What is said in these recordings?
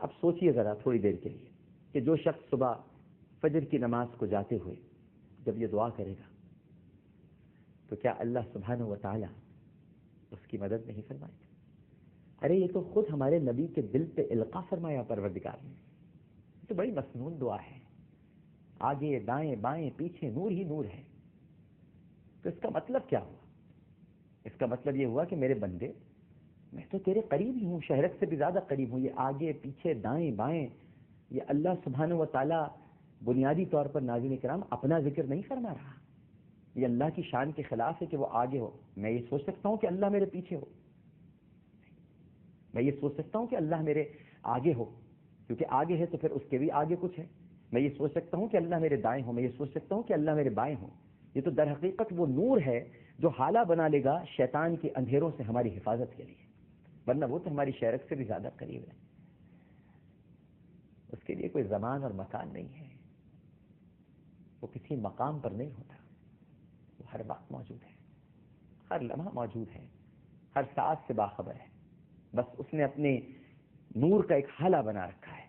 اب سوچئے ذرا تھوڑی دیر کے لیے کہ جو شخص صبح فجر کی نماز کو جاتے ہوئے جب یہ دعا کرے گا تو کیا اللہ سبحانہ و تعالی اس کی مدد نہیں فرمائے گا؟ ارے یہ تو خود ہمارے نبی کے دل پہ القاء فرمایا پروردگار نے. یہ تو بڑی مسنون دعا ہے. آگے دائیں بائیں پیچھے نور ہی نور ہے. تو اس کا مطلب کیا ہوا؟ اس کا مطلب یہ ہوا کہ میرے بندے میں تو تیرے قریب ہی ہوں، شہرت سے بھی زیادہ قریب ہوں. یہ آگے پیچھے دائیں بائیں یہ اللہ سبحانہ و تعالی بنیادی طور پر ناظرین کرام اپنا ذکر نہیں فرما رہا. یہ اللہ کی شان کے خلاف ہے کہ وہ آگے ہو. میں یہ سوچ سکتا ہوں کہ اللہ میرے پیچھے ہو، میں یہ سوچ سکتا ہوں کہ اللہ میرے آگے ہو، کیونکہ آگے ہے تو پھر اس کے بھی آگے کچھ ہے. میں یہ سوچ سکتا ہوں کہ اللہ میرے دائیں ہو، میں یہ سوچ سکتا ہوں کہ اللہ میرے بائیں ہو. یہ تو در حقیقت وہ نور ہے جو حالہ بنا لے گا شیطان کے اندھیروں سے ہماری حفاظت کے لیے، ورنہ وہ تو ہماری شہرت سے بھی زیادہ قریب ہے. اس کے لیے کوئی زمان اور مکان نہیں ہے، وہ کسی مقام پر نہیں ہوتا، وہ ہر وقت موجود ہے، ہر لمحہ موجود ہے، ہر ساتھ سے باخبر ہے. بس اس نے اپنے نور کا ایک حالہ بنا رکھا ہے.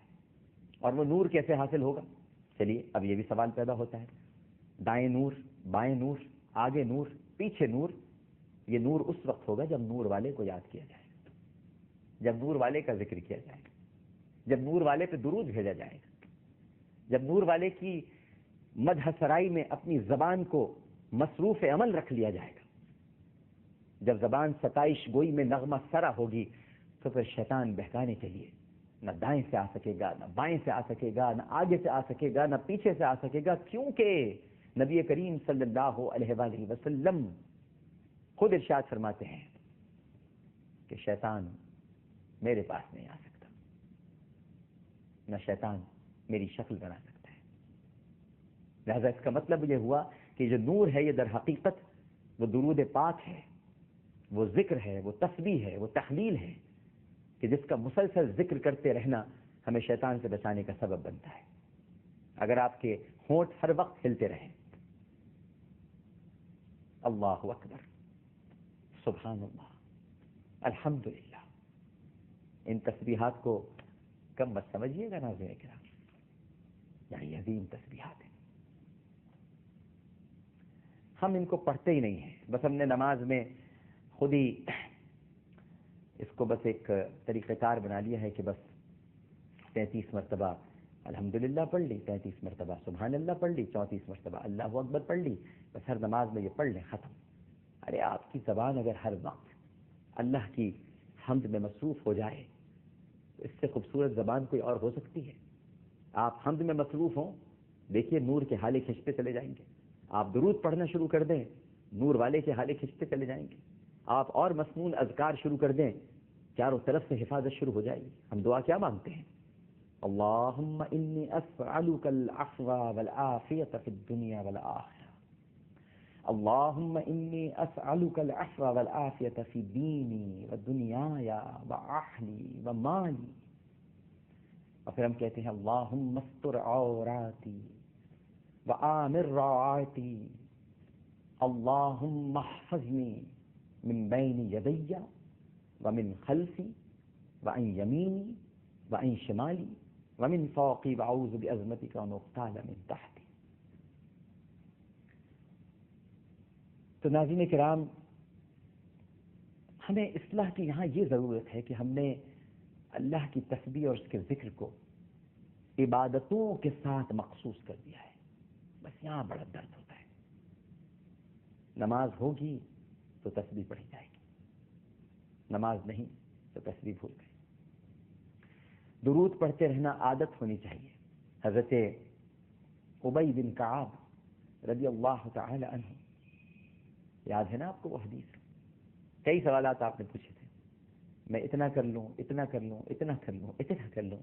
اور وہ نور کیسے حاصل ہوگا؟ چلیے اب یہ بھی سوال پیدا ہوتا ہے. دائیں نور، بائیں نور، آگے نور، پیچھے نور. یہ نور اس وقت ہوگا جب نور والے کو یاد کیا جائے گا، جب نور والے کا ذکر کیا جائے گا، جب نور والے پہ درود بھیجا جائے گا، جب نور والے کی مدح سرائی میں اپنی زبان کو مصروف عمل رکھ لیا جائے گا. جب زبان ستائش گوئی میں نغمہ سرا ہوگی تو پھر شیطان بہکانے کے لیے نہ دائیں سے آ سکے گا، نہ بائیں سے آ سکے گا، نہ آگے سے آ سکے گا، نہ پیچھے سے آ سکے گا. کیونکہ نبی کریم صلی اللہ علیہ وآلہ وسلم خود ارشاد فرماتے ہیں کہ شیطان میرے پاس نہیں آ سکتا، نہ شیطان میری شکل بنا سکتا ہے. لہذا اس کا مطلب یہ ہوا کہ جو نور ہے یہ در حقیقت وہ درود پاک ہے، وہ ذکر ہے، وہ تسبیح ہے، وہ تحلیل ہے کہ جس کا مسلسل ذکر کرتے رہنا ہمیں شیطان سے بچانے کا سبب بنتا ہے. اگر آپ کے ہونٹ ہر وقت ہلتے رہیں اللہ اکبر، سبحان اللہ، الحمدللہ، ان تسبیحات کو کم مت سمجھیے گا ناظرین کرام، یعنی عظیم تسبیحات ہیں. ہم ان کو پڑھتے ہی نہیں ہیں، بس ہم نے نماز میں خود ہی اس کو بس ایک طریقہ کار بنا لیا ہے کہ بس 33 مرتبہ الحمدللہ پڑھ لی، 33 مرتبہ سبحان اللہ پڑھ لی، 34 مرتبہ اللہ اکبر پڑھ لی، بس ہر نماز میں یہ پڑھ لیں، ختم. ارے آپ کی زبان اگر ہر وقت اللہ کی حمد میں مصروف ہو جائے تو اس سے خوبصورت زبان کوئی اور ہو سکتی ہے؟ آپ حمد میں مصروف ہوں، دیکھیے نور کے حالے کھنچتے چلے جائیں گے. آپ درود پڑھنا شروع کر دیں، نور والے کے حالے کھنچتے چلے جائیں گے. آپ اور مسنون اذکار شروع کر دیں، چاروں طرف سے حفاظت شروع ہو جائے گی. ہم دعا کیا مانگتے ہیں؟ اللہم انی اسألک العفو والعافیۃ فی الدنیا والآخرہ، اللہم انی اسألک العفو والعافیۃ فی دینی ودنیای واہلی ومالی. اور پھر ہم کہتے ہیں اللہم استر عوراتی وآمر روعاتی، اللہم احفظنی من بین یدی ومن خلفی وعن یمینی وعن شمالی ومن فوقی واعوذ بعظمتک ان اغتال من تحتی. تو ناظرین کرام، ہمیں اصلاح کی یہاں یہ ضرورت ہے کہ ہم نے اللہ کی تسبیح اور اس کے ذکر کو عبادتوں کے ساتھ مخصوص کر دیا ہے. بس یہاں بڑا درد ہوتا ہے. نماز ہوگی تو تسبیح پڑھی جائے گی، نماز نہیں تو تسبیح بھول گئے. درود پڑھتے رہنا عادت ہونی چاہیے. حضرت ابی بن کعب رضی اللہ تعالی عنہ، یاد ہے نا آپ کو وہ حدیث؟ کئی سوالات آپ نے پوچھے تھے، میں اتنا کر لوں، اتنا کر لوں، اتنا کر لوں، اتنا کر لوں.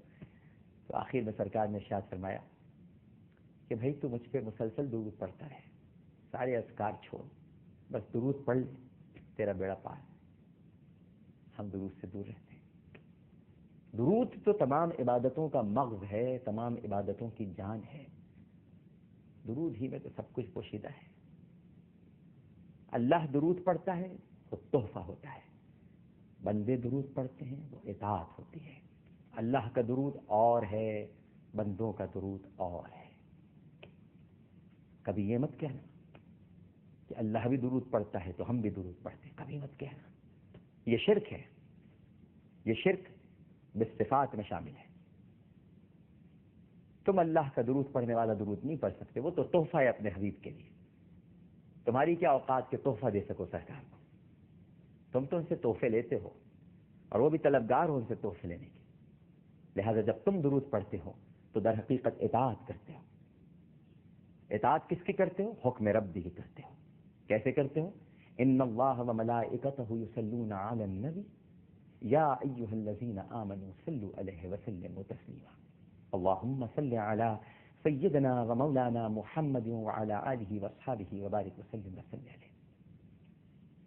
تو آخر میں سرکار نے ارشاد فرمایا کہ بھائی تو مجھ پہ مسلسل درود پڑھتا ہے، سارے اذکار چھوڑ، بس درود پڑھ لے، تیرا بیڑا پار. ہم درود سے دور رہتے ہیں. درود تو تمام عبادتوں کا مغز ہے، تمام عبادتوں کی جان ہے. درود ہی میں تو سب کچھ پوشیدہ ہے. اللہ درود پڑھتا ہے وہ تحفہ ہوتا ہے، بندے درود پڑھتے ہیں وہ اطاعت ہوتی ہے. اللہ کا درود اور ہے، بندوں کا درود اور ہے۔ کبھی یہ مت کہنا کہ اللہ بھی درود پڑھتا ہے تو ہم بھی درود پڑھتے ہیں، کبھی مت کہنا، یہ شرک ہے، یہ شرک بالصفات میں شامل ہے۔ تم اللہ کا درود پڑھنے والا درود نہیں پڑھ سکتے، وہ تو تحفہ ہے اپنے حبیب کے لیے۔ تمہاری کیا اوقات کے تحفہ دے سکو سرکار کو؟ تم تو ان سے تحفے لیتے ہو، اور وہ بھی طلبگار ہو ان سے تحفے لینے کے۔ لہذا جب تم درود پڑھتے ہو تو در حقیقت اطاعت کرتے ہو۔ اطاعت کس کی کرتے ہو؟ حکم ربی کی کرتے ہو۔ کیسے کرتے ہو؟ ان اللہ وملائکتہ یصلون علی النبی یا ایھا الذین آمنوا صلوا علیہ وسلموا تسلیما اللہم صل علی سیدنا ومولانا محمد وعلی آلہ واصحابہ وبارک وسلم وسلم علیہ۔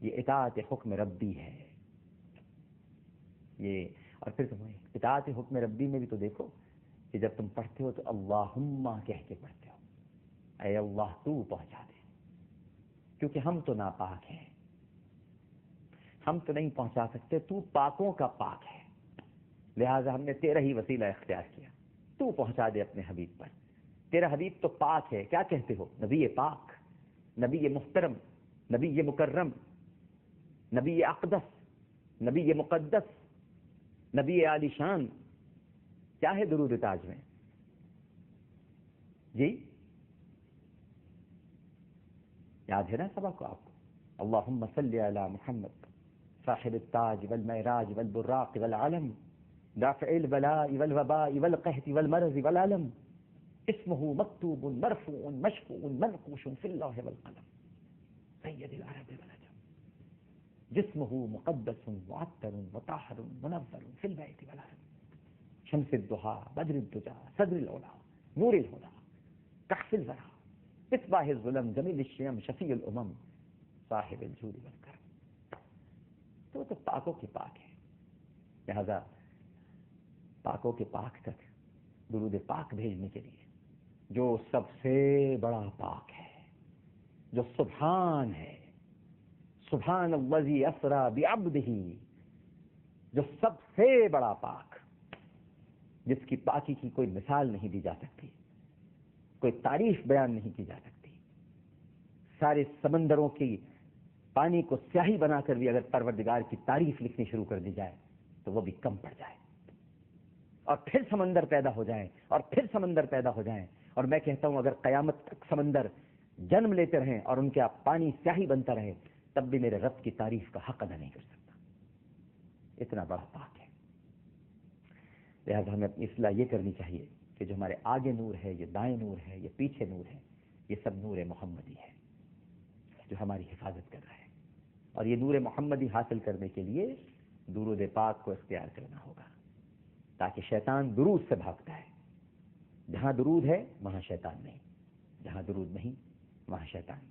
یہ اطاعت حکم ربی ہے۔ یہ اور پھر تمہیں اطاعت حکم ربی میں بھی تو دیکھو کہ جب تم پڑھتے ہو تو اللہم کہہ کے پڑھتے ہو، اے اللہ تو پہنچا دے، کیونکہ ہم تو ناپاک ہیں، ہم تو نہیں پہنچا سکتے، تو پاکوں کا پاک ہے، لہٰذا ہم نے تیرا ہی وسیلہ اختیار کیا، تو پہنچا دے اپنے حبیب پر۔ تیرا حبیب تو پاک ہے، کیا کہتے ہو؟ نبی پاک، نبی محترم، نبی مکرم، نبی اقدس، نبی مقدس، نبی عالی شان۔ کیا ہے درود تاج میں؟ جی یاد ہے نا سبق کو آپ کو؟ اللہم صلی علی محمد صاحب التاج والمعراج والبراق والعلم دافع البلاء والوباء والقحط والمرض والعلم اسمه مكتوب مرفوع مشفوع منقوش في اللوح والقلم سید العرب والعجم جسمه مقدس معطر مطهر منور في البيت والحرم شمس الضحى بدر الدجى صدر العلا نور الهدى كحف الورى مصباح الظلم جمیل الشیم شفیع الامم صاحب الجود والکرم۔ تو پاکوں کے پاک ہے، لہذا پاکوں کے پاک تک درود پاک بھیجنے کے لیے جو سب سے بڑا پاک ہے، جو سبحان ہے، سبحان الذی اسری بعبدہ، جو سب سے بڑا پاک، جس کی پاکی کی کوئی مثال نہیں دی جا سکتی، کوئی تعریف بیان نہیں کی جا سکتی۔ سارے سمندروں کی پانی کو سیاہی بنا کر بھی اگر پروردگار کی تعریف لکھنی شروع کر دی جائے تو وہ بھی کم پڑ جائے، اور پھر سمندر پیدا ہو جائیں، اور پھر سمندر پیدا ہو جائیں، اور میں کہتا ہوں اگر قیامت تک سمندر جنم لیتے رہیں اور ان کے پانی سیاہی بنتا رہے تب بھی میرے رب کی تعریف کا حق ادا نہیں کر سکتا، اتنا بڑا پاک ہے۔ لہذا ہمیں اپنی اصلاح یہ کرنی چاہیے کہ جو ہمارے آگے نور ہے، یہ دائیں نور ہے، یہ پیچھے نور ہے، یہ سب نور محمدی ہے جو ہماری حفاظت کر رہا ہے، اور یہ نور محمدی حاصل کرنے کے لیے درود پاک کو اختیار کرنا ہوگا، تاکہ شیطان درود سے بھاگتا ہے۔ جہاں درود ہے وہاں شیطان نہیں، جہاں درود نہیں وہاں شیطان